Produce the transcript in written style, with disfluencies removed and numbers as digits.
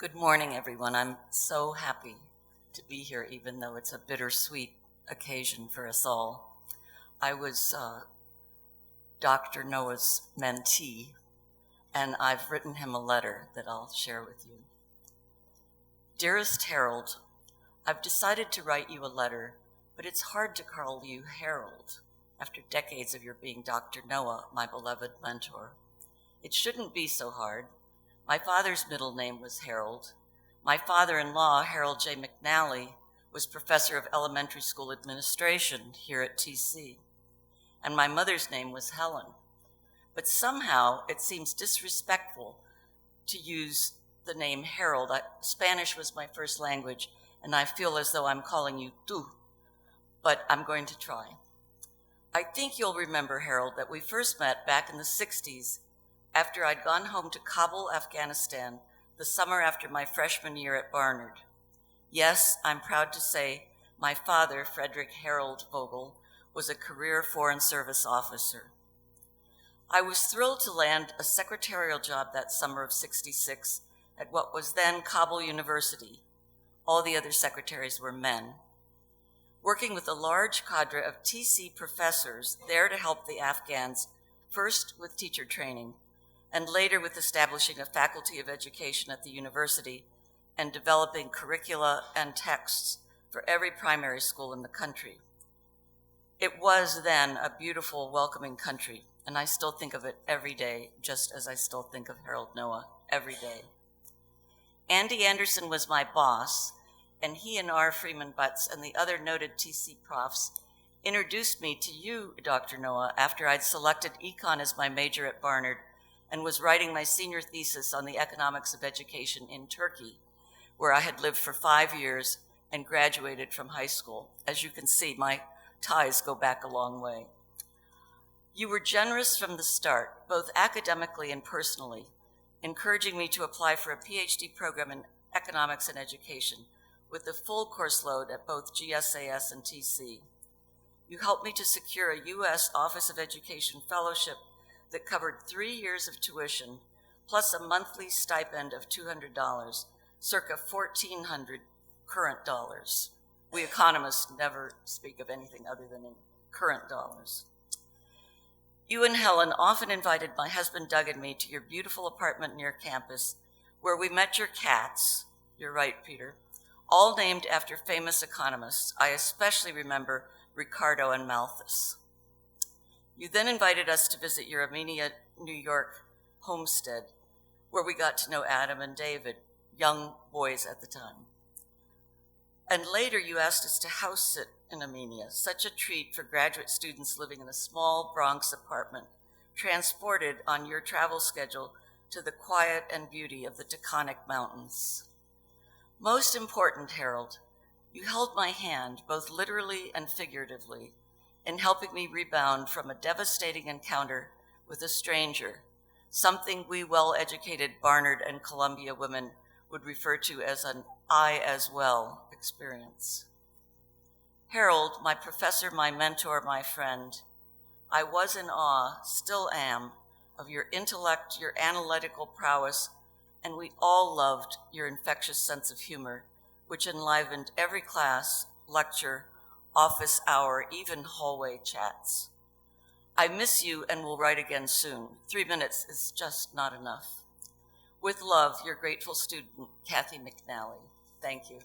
Good morning, everyone. I'm so happy to be here, even though it's a bittersweet occasion for us all. I was Dr. Noah's mentee, and I've written him a letter that I'll share with you. Dearest Harold, I've decided to write you a letter, but it's hard to call you Harold after decades of your being Dr. Noah, my beloved mentor. It shouldn't be so hard. My father's middle name was Harold. My father-in-law, Harold J. McNally, was professor of elementary school administration here at TC. And my mother's name was Helen. But somehow it seems disrespectful to use the name Harold. Spanish was my first language, and I feel as though I'm calling you tú, but I'm going to try. I think you'll remember, Harold, that we first met back in the 60s after I'd gone home to Kabul, Afghanistan, the summer after my freshman year at Barnard. Yes, I'm proud to say my father, Frederick Harold Vogel, was a career Foreign Service officer. I was thrilled to land a secretarial job that summer of '66 at what was then Kabul University. All the other secretaries were men. Working with a large cadre of TC professors there to help the Afghans, first with teacher training, and later with establishing a faculty of education at the university and developing curricula and texts for every primary school in the country. It was then a beautiful, welcoming country, and I still think of it every day, just as I still think of Harold Noah every day. Andy Anderson was my boss, and he and R. Freeman Butts and the other noted TC profs introduced me to you, Dr. Noah, after I'd selected econ as my major at Barnard and was writing my senior thesis on the economics of education in Turkey, where I had lived for 5 years and graduated from high school. As you can see, my ties go back a long way. You were generous from the start, both academically and personally, encouraging me to apply for a PhD program in economics and education with the full course load at both GSAS and TC. You helped me to secure a U.S. Office of Education fellowship that covered 3 years of tuition, plus a monthly stipend of $200, circa $1,400 current dollars. We economists never speak of anything other than in current dollars. You and Helen often invited my husband Doug and me to your beautiful apartment near campus, where we met your cats, you're right, Peter, all named after famous economists. I especially remember Ricardo and Malthus. You then invited us to visit your Armenia, New York homestead, where we got to know Adam and David, young boys at the time. And later you asked us to house sit in Armenia, such a treat for graduate students living in a small Bronx apartment, transported on your travel schedule to the quiet and beauty of the Taconic Mountains. Most important, Harold, you held my hand, both literally and figuratively, in helping me rebound from a devastating encounter with a stranger, something we well-educated Barnard and Columbia women would refer to as an I as well experience. Harold, my professor, my mentor, my friend, I was in awe, still am, of your intellect, your analytical prowess, and we all loved your infectious sense of humor, which enlivened every class, lecture, office hour, even hallway chats. I miss you and will write again soon. 3 minutes is just not enough. With love, your grateful student, Kathy McNally. Thank you.